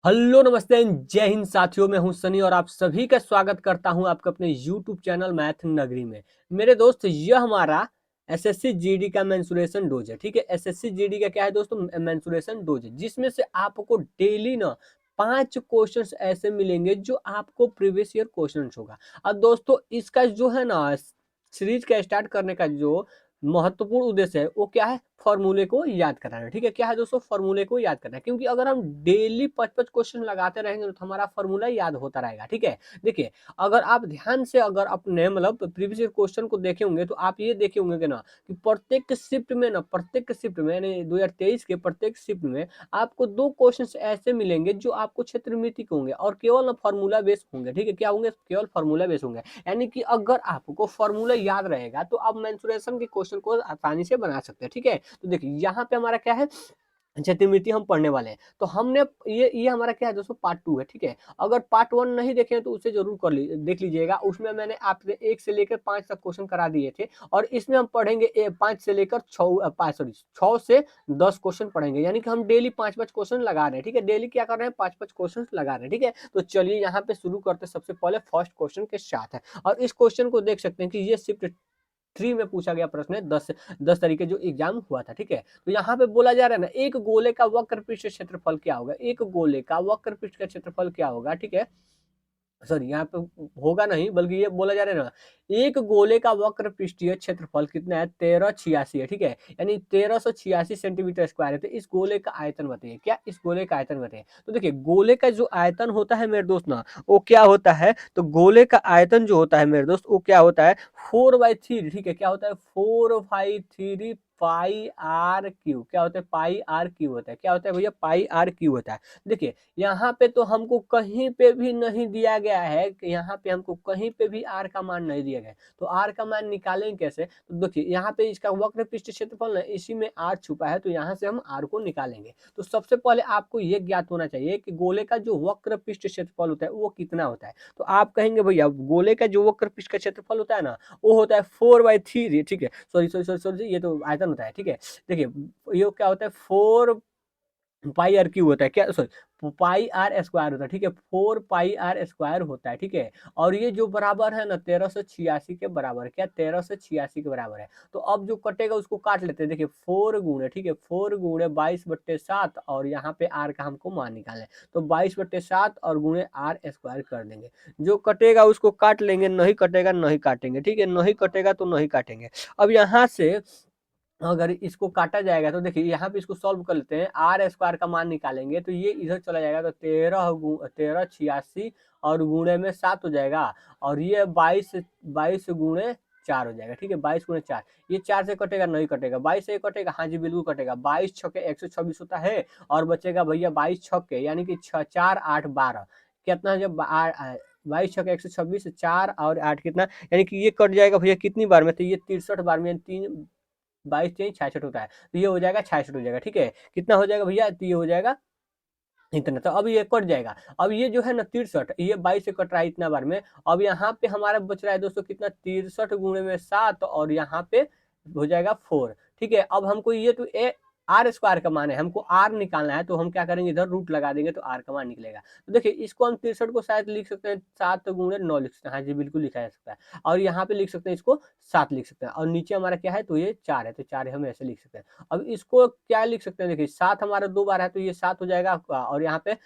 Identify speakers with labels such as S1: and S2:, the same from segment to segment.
S1: Hello नमस्ते जय हिंद साथियों, मैं हूं सनी और आप सभी का स्वागत करता हूं आपके अपने यूट्यूब चैनल मैथ नगरी में। मेरे दोस्त, यह हमारा एसएससी जीडी का मेंसुरेशन डोज है। ठीक है, एसएससी जीडी का क्या है दोस्तों? मेंसुरेशन डोज है, जिसमें से आपको डेली ना 5 क्वेश्चंस ऐसे मिलेंगे जो आपको प्रीवियस ईयर क्वेश्चंस होगा। और दोस्तों, इसका जो है ना सीरीज का स्टार्ट करने का जो महत्वपूर्ण उद्देश्य है वो क्या है? फॉर्मूले को याद कराना। ठीक है, क्या है दोस्तों? फॉर्मूले को याद करना है, क्योंकि अगर हम डेली 5-5 क्वेश्चन लगाते रहेंगे तो हमारा फॉर्मूला याद होता रहेगा। ठीक है, देखिए, अगर आप ध्यान से अगर अपने मतलब प्रीवियस ईयर क्वेश्चन को देखे होंगे तो आप ये देखे होंगे कि ना कि प्रत्येक शिफ्ट में यानी 2023 के प्रत्येक शिफ्ट में आपको 2 क्वेश्चन ऐसे मिलेंगे जो आपको क्षेत्रमिति के होंगे और केवल फॉर्मूला बेस होंगे। ठीक है, क्या होंगे? केवल फॉर्मूला बेस होंगे। यानी कि अगर आपको फॉर्मूला याद रहेगा तो आप मेंसुरेशन के क्वेश्चन को आसानी से बना सकते हैं। ठीक है, तो देखिए यहाँ पे हमारा क्या है, क्षेत्रमिति हम पढ़ने वाले हैं। तो हमने ये हमारा क्या है दोस्तों? पार्ट 2 है। ठीक है, अगर पार्ट 1 नहीं देखे तो उसे जरूर देख लीजिएगा। उसमें मैंने आपसे 1 से लेकर 5 तक क्वेश्चन करा दिए थे और इसमें हम पढ़ेंगे 5 से लेकर 6 से 10 क्वेश्चन पढ़ेंगे। यानी कि हम डेली 5-5 क्वेश्चन लगा रहे हैं। ठीक है, डेली क्या कर रहे हैं? 5-5 क्वेश्चन लगा रहे हैं। ठीक है, तो चलिए यहाँ पे शुरू करते हैं सबसे पहले फर्स्ट क्वेश्चन के साथ है। और इस क्वेश्चन को देख सकते हैं कि ये शिफ्ट 3 में पूछा गया प्रश्न है। 10 तरीके जो एग्जाम हुआ था। ठीक है, तो यहाँ पे बोला जा रहा है ना, एक गोले का वक्र पृष्ठ क्षेत्रफल क्या होगा? एक गोले का वक्र पृष्ठ का क्षेत्रफल क्या होगा? ठीक है, सॉरी, यहाँ पे होगा नहीं बल्कि ये बोला जा रहा है ना, एक गोले का वक्र पृष्ठीय क्षेत्रफल कितना है? 1386 है। ठीक है, यानी 1386 सेंटीमीटर स्क्वायर है। तो इस गोले का आयतन बताइए। क्या इस गोले का आयतन बताइए? तो देखिए, गोले का जो आयतन होता है मेरे दोस्त ना, वो क्या होता है? तो गोले का आयतन जो होता है मेरे दोस्त, वो क्या होता है? 4/3। ठीक है, क्या होता है? 4/3 पाई आर क्यू। क्या होता है? पाई आर क्यू होता है। क्या होता है भैया? पाई आर क्यू होता है। देखिए, यहाँ पे तो हमको कहीं पे भी नहीं दिया गया है कि यहाँ पे हमको कहीं पे भी आर का मान नहीं दिया गया है। तो आर का मान निकालेंगे कैसे? तो देखिए, यहाँ पे इसका वक्र पृष्ठ क्षेत्रफल ना, इसी में आर छुपा है, तो यहाँ से हम आर को निकालेंगे। तो सबसे पहले आपको ये ज्ञात होना चाहिए कि गोले का जो वक्र पृष्ठ क्षेत्रफल होता है वो कितना होता है। तो आप कहेंगे भैया, गोले का जो वक्र पृष्ठ का क्षेत्रफल होता है ना, वो होता है 4/3। ठीक है, सॉरी सॉरी सॉरी सॉरी, ये तो आयतन होता है। ठीक है, देखिए, ये क्या होता है? 4 पाई आर क्यू होता है। क्या, सॉरी, पाई आर स्क्वायर होता है। ठीक है, 4 पाई आर स्क्वायर होता है। ठीक है, और ये जो बराबर है ना 1386 के बराबर है। क्या? 1386 के बराबर है। तो अब जो कटेगा उसको काट लेते हैं। देखिए, 4 गुणे, ठीक है, 4 गुणे 22/7 और यहाँ पे आर का हमको मान निकालना है। तो 22/7 और गुणे आर स्क्वायर कर देंगे। जो कटेगा उसको काट लेंगे, नहीं कटेगा नहीं काटेंगे। ठीक है, नहीं कटेगा तो नहीं काटेंगे। अब यहाँ से अगर इसको काटा जाएगा तो देखिए, यहाँ पे इसको सॉल्व कर लेते हैं। आर स्क्वायर का मान निकालेंगे तो ये इधर चला जाएगा, तो 13 और गुणे में 7 हो जाएगा। और ये 22 गुणे 4 हो जाएगा। ठीक है, 22 गुणे 4, ये 4 से कटेगा नहीं कटेगा? 22 से कटेगा? हाँ जी, बिल्कुल कटेगा। 22 छके 126 होता है और बचेगा भैया 22 छक्के, यानी कि 4 8 12 कितना है? जब 22 छके 126, 4 और 8 कितना, यानी कि ये कट जाएगा भैया कितनी बार में? तो ये 63 बार में, 22×3 66 होता है। तो ये हो जाएगा 66 हो जाएगा। ठीक है, कितना हो जाएगा भैया? तो ये हो जाएगा इतना। तो अब ये कट जाएगा। अब ये जो है ना 63, ये 22 से कट रहा है इतना बार में। अब यहाँ पे हमारा बच रहा है दोस्तों कितना? 63 गुणे में 7 और यहाँ पे हो जाएगा 4। ठीक है, अब हमको ये तो आर स्क्वायर का मान है, हमको आर निकालना है, तो हम क्या करेंगे? इधर रूट लगा देंगे तो आर का मान निकलेगा। तो देखिए, इसको हम 63 को शायद लिख सकते हैं 7 गुणे 9 लिख सकते हैं। हाँ जी, बिल्कुल लिखा जा सकता है। और यहाँ पे लिख सकते हैं इसको 7 लिख सकते हैं। और नीचे हमारा क्या है? तो ये 4 है, तो 4 हम ऐसे लिख सकते हैं। अब इसको क्या लिख सकते हैं? देखिए, 7 हमारा 2 बार है तो ये 7 हो जाएगा। और यहाँ पे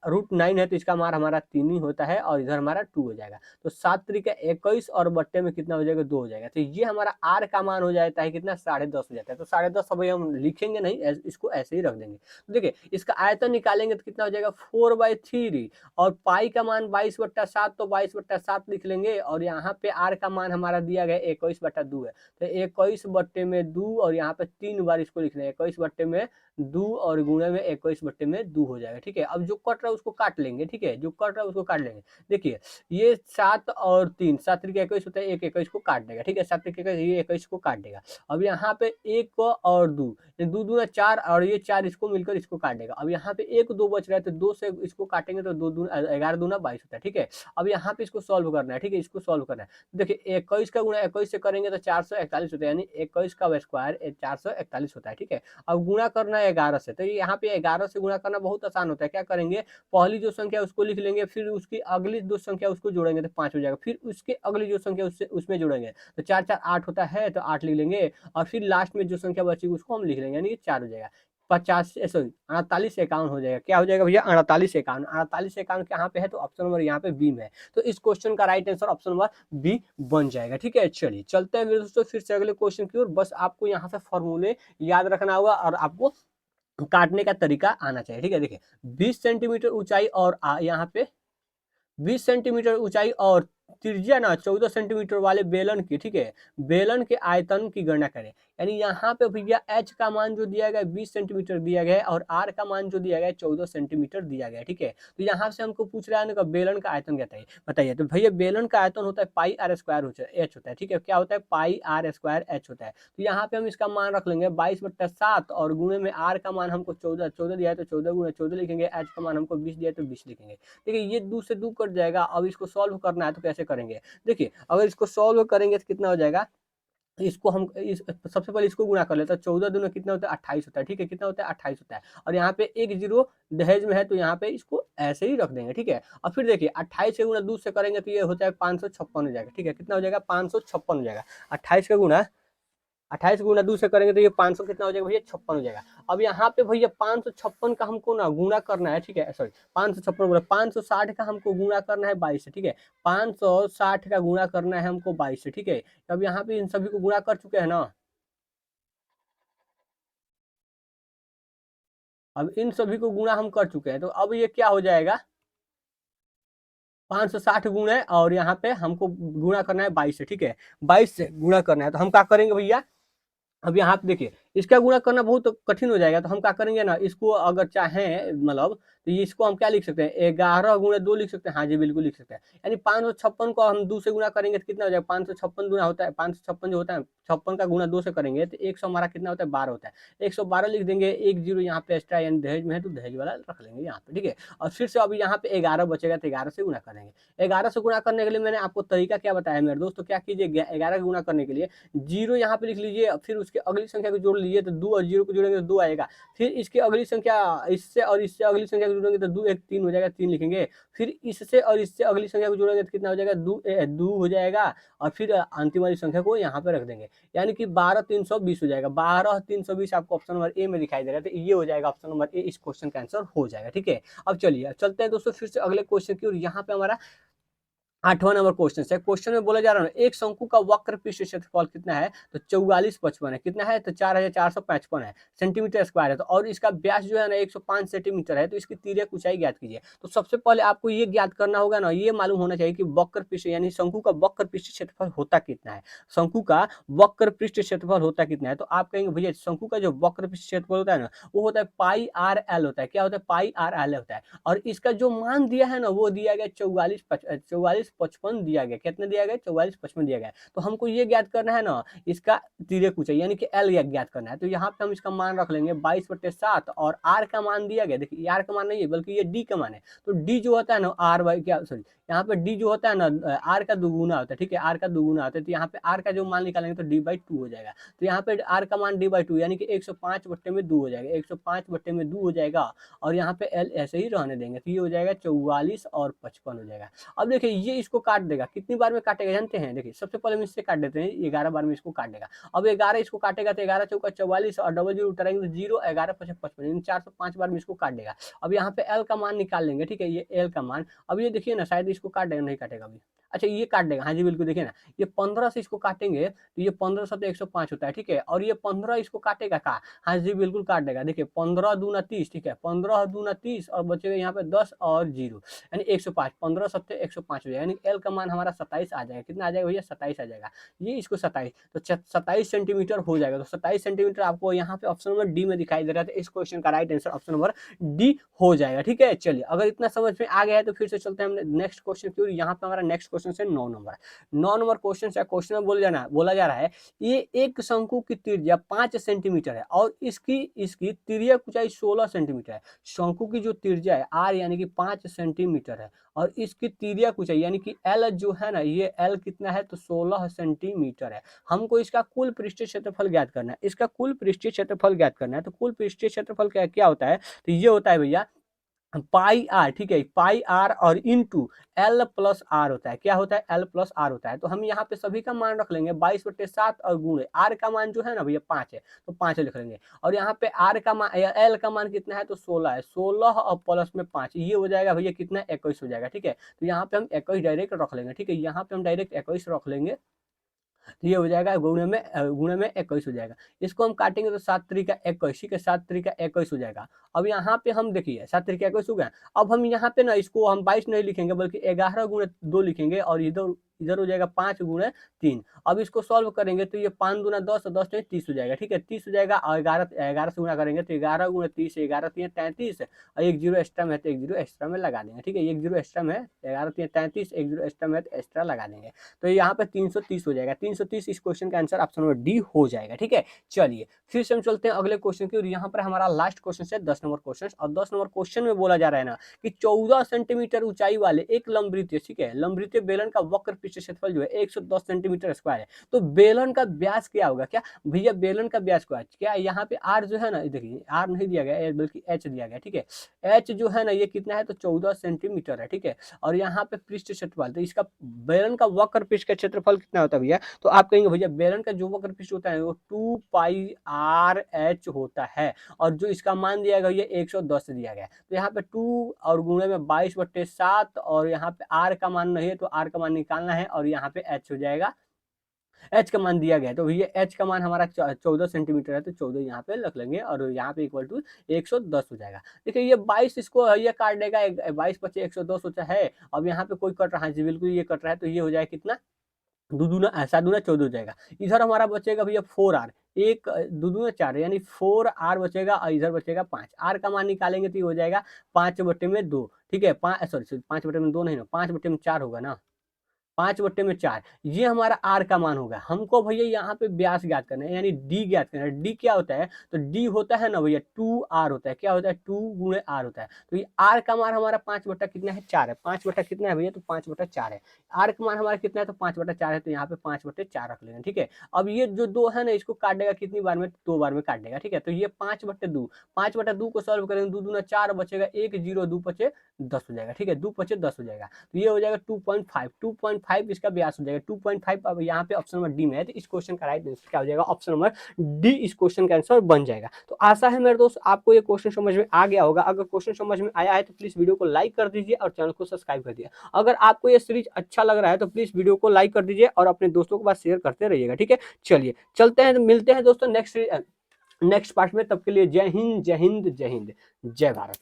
S1: √9 है तो इसका मान हमारा 3 ही होता है और इधर हमारा 2 हो जाएगा। तो 7×3 = 21 और बट्टे में कितना हो जाएगा? 2 हो जाएगा। तो ये हमारा आर का मान हो जाता है कितना? 10.5 हो जाता है। तो 10.5 अभी हम लिखेंगे नहीं, इसको ऐसे ही रख देंगे। तो देखिए, इसका आयतन निकालेंगे तो कितना हो जाएगा? 4/3 और पाई का मान 22/7, तो 22/7 लिख लेंगे। और यहाँ पे आर का मान हमारा दिया गया 21/2 है। तो 21/2 और यहाँ पे 3 बार इसको लिख लेंगे। 21/2 और गुणे में 21/2 हो जाएगा। ठीक है, अब जो कट रहा है उसको काट लेंगे। ठीक है, जो कट रहा है उसको काट लेंगे। देखिए, ये 7 और 3, 7×3 = 21 होता है, 1 21 को काट देगा। ठीक है, 7×21, ये 21 को काट देगा। अब यहाँ पे 1 और 2, 2 दूना 4 और ये 4 इसको मिलकर इसको काट देगा। अब यहाँ पे 1 2 बच रहा है तो 2 से इसको काटेंगे तो 2 दूना 11 दूना 22 होता है। ठीक है, अब यहाँ पे इसको सॉल्व करना है। ठीक है, इसको सॉल्व करना है। देखिए, 21 का गुणा 21 से करेंगे तो 441 होता है, यानी 21 का स्क्वायर 441 होता है। ठीक है, अब गुणा करना है 11 से, तो यहाँ पे 11 से गुणा करना बहुत आसान होता है। क्या करेंगे? लेंगे, पहली जो संख्या उसको लिख लेंगे, फिर उसकी अगली दो संख्या उसको जोड़ेंगे तो 5 हो जाएगा, फिर उसके अगली जो संख्या उससे उसमें जोड़ेंगे तो 4 4 8 होता है तो 8 लिख लेंगे, और फिर लास्ट में जो संख्या बचेगी उसको हम लिख लेंगे, यानी कि 4 हो जाएगा। 50 सॉरी 48 51 हो जाएगा। क्या हो जाएगा भैया? 48 51। 48 51 कहाँ पे है? तो ऑप्शन नंबर यहाँ पे बी में है। तो इस क्वेश्चन का right answer option number B बन जाएगा। ठीक है, चलिए चलते हैं मेरे दोस्तों फिर से अगले क्वेश्चन की ओर। बस आपको यहाँ से फॉर्मूले याद रखना होगा और आपको काटने का तरीका आना चाहिए। ठीक है, देखिए 20 सेंटीमीटर ऊंचाई और यहाँ पे 20 सेंटीमीटर ऊंचाई और त्रिज्या ना 14 सेंटीमीटर वाले बेलन की, ठीक है, बेलन के आयतन की गणना करें। यानी यहाँ पे भैया एच का मान जो दिया गया है 20 सेंटीमीटर दिया गया है और आर का मान जो दिया गया है 14 सेंटीमीटर दिया गया है। ठीक है, तो यहाँ से हमको पूछ रहा है ना बेलन का आयतन क्या है, बताइए। तो भैया बेलन का आयतन होता है पाई आर स्क्वायर एच होता है। ठीक है, क्या होता है? पाई आर स्क्वायर एच होता है। तो यहाँ पे हम इसका मान रख लेंगे 22/7 और गुणे में आर का मान हमको 14 दिया है तो 14 गुणे 14 लिखेंगे, एच का मान हमको 20 दिया है तो 20 लिखेंगे। देखिए ये 2 से 2 कट जाएगा। अब इसको सॉल्व करना है तो कैसे करेंगे? देखिए अगर इसको सॉल्व करेंगे तो कितना हो जाएगा, इसको हम सबसे पहले इसको गुणा कर लेते हैं। 14 दूना कितना होता है? 28 होता है। ठीक है, कितना होता है? 28 होता है। और यहाँ पे एक जीरो दहेज में है तो यहाँ पे इसको ऐसे ही रख देंगे। ठीक है, और फिर देखिए 28 का गुणा 2 से करेंगे तो ये हो जाएगा 556 हो जाएगा। ठीक है, कितना हो जाएगा? 556 हो जाएगा। 28 का गुणा 2 से करेंगे तो ये 500 कितना हो जाएगा भैया? 56 हो जाएगा। अब यहाँ पे भैया 556 का हमको ना गुणा करना है। ठीक है, सॉरी 556 गुणा 560 का हमको गुणा करना है 22 से। ठीक है, 560 का गुणा करना है हमको 22 से। ठीक है, अब यहाँ पे इन सभी को गुणा कर चुके हैं ना, अब इन सभी को गुणा हम कर चुके हैं तो अब ये क्या हो जाएगा? 560 गुणा है और यहाँ पे हमको गुणा करना है 22 से। ठीक है, 22 से गुणा करना है तो हम क्या करेंगे भैया? अब यहाँ पे देखिए इसका गुणा करना बहुत कठिन हो जाएगा तो हम क्या करेंगे ना, इसको अगर चाहें मतलब तो इसको हम क्या लिख सकते हैं? 11 गुणे 2 लिख सकते हैं। हाँ जी बिल्कुल लिख सकते हैं। यानी 556 को हम 2 से गुणा करेंगे तो कितना हो जाएगा? 556 गुना होता है 556 जो होता है 56 का गुणा 2 से करेंगे तो 100 हमारा कितना होता है? 12 होता है। 112 लिख देंगे, एक जीरो यहाँ पे एक्स्ट्रा यानी दहेज में है तो दहेज वाला रख लेंगे यहाँ पे। ठीक है, और फिर से अभी यहाँ पे 11 बचेगा तो 11 से गुणा करेंगे। 11 से गुणा करने के लिए मैंने आपको तरीका क्या बताया मेरे दोस्त? तो क्या कीजिए 11 गुणा करने के लिए जीरो यहाँ पे लिख लीजिए, फिर उसके अगली संख्या को जोड़ लीजिए तो 2 और जीरो को जोड़ेंगे तो 2 आएगा। फिर इसकी अगली संख्या इससे और इससे अगली संख्या को जोड़ेंगे तो 2 1 3 हो जाएगा, 3 लिखेंगे। फिर इससे और इससे अगली संख्या को जोड़ेंगे तो कितना हो जाएगा? 2 हो जाएगा। और फिर अंतिम वाली संख्या को यहाँ पे रख देंगे, यानी कि 12 320 हो जाएगा। 12 320 आपको ऑप्शन नंबर ए में दिखाई दे रहा है तो ये हो जाएगा ऑप्शन नंबर ए, इस क्वेश्चन का आंसर हो जाएगा। ठीक है, अब चलिए चलते हैं दोस्तों फिर से अगले क्वेश्चन की और यहाँ पे हमारा 8वां नंबर क्वेश्चन है। क्वेश्चन में बोला जा रहा है एक शंकु का वक्र पृष्ठ क्षेत्रफल कितना है? तो 4455 है। कितना है? तो 4455 है सेंटीमीटर स्क्वायर है। तो और इसका व्यास जो है ना 105 सेंटीमीटर है। तो इसकी तिर्यक ऊंचाई ज्ञात कीजिए। तो सबसे पहले आपको ये ज्ञात करना होगा ना, ये मालूम होना चाहिए कि वक्र पृष्ठ यानी शंकु का वक्र पृष्ठ क्षेत्रफल होता कितना है। शंकु का वक्र पृष्ठ क्षेत्रफल होता कितना है? तो आप कहेंगे भैया शंकु का जो वक्र पृष्ठ क्षेत्रफल होता है ना वो होता है पाई आर एल होता है। क्या होता है? पाई आर एल होता है। और इसका जो मान दिया है ना वो दिया गया 4455 दिया गया। कितना दिया गया? 4455 दिया गया। तो हमको ये ज्ञात करना है ना इसका तिर्यक ऊंचाई यानी कि एल ज्ञात करना है। तो यहाँ पे हम इसका मान रख लेंगे 22/7 और आर का मान दिया गया। देखिए आर का मान नहीं है बल्कि ये डी का मान है। तो डी जो होता है ना आर बाई क्या सॉरी यहाँ पे डी जो होता है ना आर का दुगुना होता है। ठीक है, आर का दुगुना होता है। तो यहाँ पे आर का जो मान निकालेंगे तो d/2 हो जाएगा। तो यहाँ पे आर का मान d/2 यानी कि 105/2 हो जाएगा। 105/2 हो जाएगा और यहाँ पे एल ऐसे ही रहने देंगे तो ये हो जाएगा 44 और 55 हो जाएगा। अब देखिए ये इसको काट देगा। कितनी बार में काटेगा जानते हैं? देखिए सबसे पहले हम इससे काट देते हैं, 11 बार में इसको काट देगा। अब 11 इसको काटेगा तो 11 चौका 44 और डबल जीरो उठाएंगे तो 0 11 55 55 405 बार में इसको काट देगा। अब यहाँ पे एल का मान निकाल लेंगे। ठीक है, ये एल का मान अब ये देखिए ना शायद इसको काट देगा, नहीं काटेगा अभी। अच्छा ये काट देगा, हाँ जी बिल्कुल। देखिए ना ये 15 से इसको काटेंगे तो ये 15 से 105 होता है। ठीक है, और ये 15 इसको काटेगा का, हाँ जी बिल्कुल काट देगा। देखिए 15 दूना 30। ठीक है, 15 दूना 30 और बचेगा यहाँ पे 10 और 0 यानी 105। 15 सत्ते 105 हो जाएगा यानी एल का मान हमारा 27 आ जाएगा। कितना आ जाएगा भैया? 27 आ जाएगा। ये इसको 27 तो 27 सेंटीमीटर हो जाएगा। तो 27 सेंटीमीटर आपको यहाँ पे ऑप्शन नंबर डी में दिखाई दे रहा है। तो इस क्वेश्चन का right answer option number D हो जाएगा। ठीक है, चलिए अगर इतना समझ में आ गया है तो फिर से चलते हैं हमने नेक्स्ट क्वेश्चन की ओर। यहाँ पे हमारा नेक्स्ट क्वेश्चन है 9 नंबर। 9 नंबर क्वेश्चन है। क्वेश्चन में बोला जा रहा है ये एक शंकु की त्रिज्या 5 सेंटीमीटर है और इसकी इसकी तिर्यक ऊंचाई 16 सेंटीमीटर है। शंकु की जो त्रिज्या है आर यानी कि 5 सेंटीमीटर है और इसकी तिर्यक ऊंचाई यानी कि एल जो है ना ये एल कितना है? तो 16 सेंटीमीटर है। हमको इसका कुल पृष्ठीय क्षेत्रफल ज्ञात करना है। इसका कुल पृष्ठीय क्षेत्रफल ज्ञात करना है। तो कुल पृष्ठीय क्षेत्रफल क्या क्या होता है? तो ये होता है भैया पाई आर, ठीक है, पाई आर और इनटू एल प्लस आर होता है। क्या होता है? एल प्लस आर होता है। तो हम यहाँ पे सभी का मान रख लेंगे 22/7 और गुणे आर का मान जो है ना भैया 5 है, तो 5 लिख लेंगे। और यहाँ पे आर का मान, एल का मान कितना है? तो 16 है। 16 और प्लस में 5, ये हो जाएगा भैया कितना? 21 हो जाएगा। ठीक है, तो यहाँ पे हम 21 डायरेक्ट रख लेंगे। ठीक है, यहाँ पे हम डायरेक्ट 21 रख लेंगे। तो ये हो जाएगा गुणे में 21 हो जाएगा। इसको हम काटेंगे तो 7×3 = 21, ठीक है, 7×3 = 21 हो जाएगा। अब यहाँ पे हम देखिए 7×3 = 21 हो गया। अब हम यहाँ पे ना इसको हम 22 नहीं लिखेंगे बल्कि 11×2 लिखेंगे, और इधर इधर हो जाएगा 5×3। अब इसको सॉल्व करेंगे तो ये 5×2 = 10, 10 नहीं 30 हो जाएगा। ठीक है, 30 हो जाएगा। और 11 से गुणा करेंगे तो 11×30, 11×3 = 33, और एक जीरो एक्स्ट्रा में है तो एक जीरो एक्स्ट्रा में लगा देंगे। ठीक है, एक जीरो एक्स्ट्रा में है, 11×3 = 33, एक जीरो एक्स्ट्रा में है तो एक्स्ट्रा लगा देंगे। तो यहाँ पे 330 हो जाएगा। 330 इस क्वेश्चन का आंसर ऑप्शन नंबर डी हो जाएगा। ठीक है, चलिए फिर से हम चलते हैं अगले क्वेश्चन की। और यहाँ पर हमारा लास्ट क्वेश्चन है 10 नंबर क्वेश्चन। और 10 नंबर क्वेश्चन में बोला जा रहा है ना कि 14 सेंटीमीटर ऊंचाई वाले एक लंबवृत्तीय, ठीक है, लंबवृत्तीय बेलन का वक्र पृष्ठ क्षेत्रफल जो है 110 सेंटीमीटर स्क्वायर है। तो बेलन का व्यास क्या होगा? क्या भैया बेलन का व्यास क्या? यहाँ पे आर जो है ना, देखिए आर नहीं दिया गया बल्कि एच दिया गया। ठीक है, एच जो है ना ये कितना है? तो 14 सेंटीमीटर है। ठीक है, और यहाँ पे पृष्ठ क्षेत्रफल, तो इसका बेलन का वक्र पृष्ठ का क्षेत्रफल कितना होता है भैया? तो आप कहेंगे भैया बेलन का जो वक्र पृष्ठ होता है वो 2πr(h) होता है, और जो इसका मान दिया गया ये 110 दिया गया। तो यहाँ पे 2 और गुणे में 22/7, और यहाँ पे आर का मान नहीं है तो आर का मान निकालना है, और यहाँ पे एच हो जाएगा। एच का मान दिया गया है तो भैया एच का मान हमारा 14 सेंटीमीटर है, तो 14 यहाँ पे रख लेंगे, और यहाँ पे इक्वल टू 110 हो जाएगा। देखिए ये 22 इसको ये काट देगा, 22 × 110 होता है। अब यहाँ पे कोई कट रहा है जी, बिल्कुल ये कट रहा है, तो ये हो जाएगा कितना? दो दूना 7×2 14 हो जाएगा। इधर हमारा बचेगा भैया 4r, एक 2×2 = 4 यानी 4r बचेगा, और इधर बचेगा 5। आर का मान निकालेंगे तो ये हो जाएगा 5/2। ठीक है, 5 सॉरी 5/2 नहीं ना, 5/4 होगा ना, 5/4 ये हमारा आर का मान होगा। हमको भैया यहाँ पे व्यास ज्ञात करना है, यानी डी ज्ञात करना है। डी क्या होता है? तो डी होता है ना भैया 2r होता है। क्या होता है? 2×r होता है। तो ये आर का मान हमारा 5/4 है। 5 कितना है भैया? तो 5/4 है। आर का मान हमारा कितना है? तो 5/4 है, तो यहाँ पे 5/4 रख लेंगे। ठीक है, अब ये जो 2 है ना इसको काट देगा कितनी बार में? 2 बार में काट देगा। ठीक है, तो ये 5/2, 5/2 को सॉल्व करेंगे, 2×2 = 4 बचेगा, 1 0 2 × 10 हो जाएगा। ठीक है, 2 × 10 हो जाएगा, तो ये हो जाएगा 2.5। 2.5 इसका व्यास हो जाएगा 2.5। अब यहाँ पे ऑप्शन नंबर डी में है, तो इस क्वेश्चन का राइट आंसर क्या हो जाएगा? ऑप्शन नंबर डी इस क्वेश्चन का आंसर बन जाएगा। तो आशा है मेरे दोस्त आपको ये क्वेश्चन समझ में आ गया होगा। अगर क्वेश्चन समझ में आया है तो प्लीज वीडियो को लाइक कर दीजिए और चैनल को सब्सक्राइब कर दीजिए। अगर आपको ये सीरीज अच्छा लग रहा है तो प्लीज वीडियो को लाइक कर दीजिए और अपने दोस्तों के पास शेयर करते रहिएगा। ठीक है, चलिए चलते हैं, मिलते हैं दोस्तों नेक्स्ट पार्ट में। तब के लिए जय हिंद, जय हिंद, जय हिंद, जय भारत।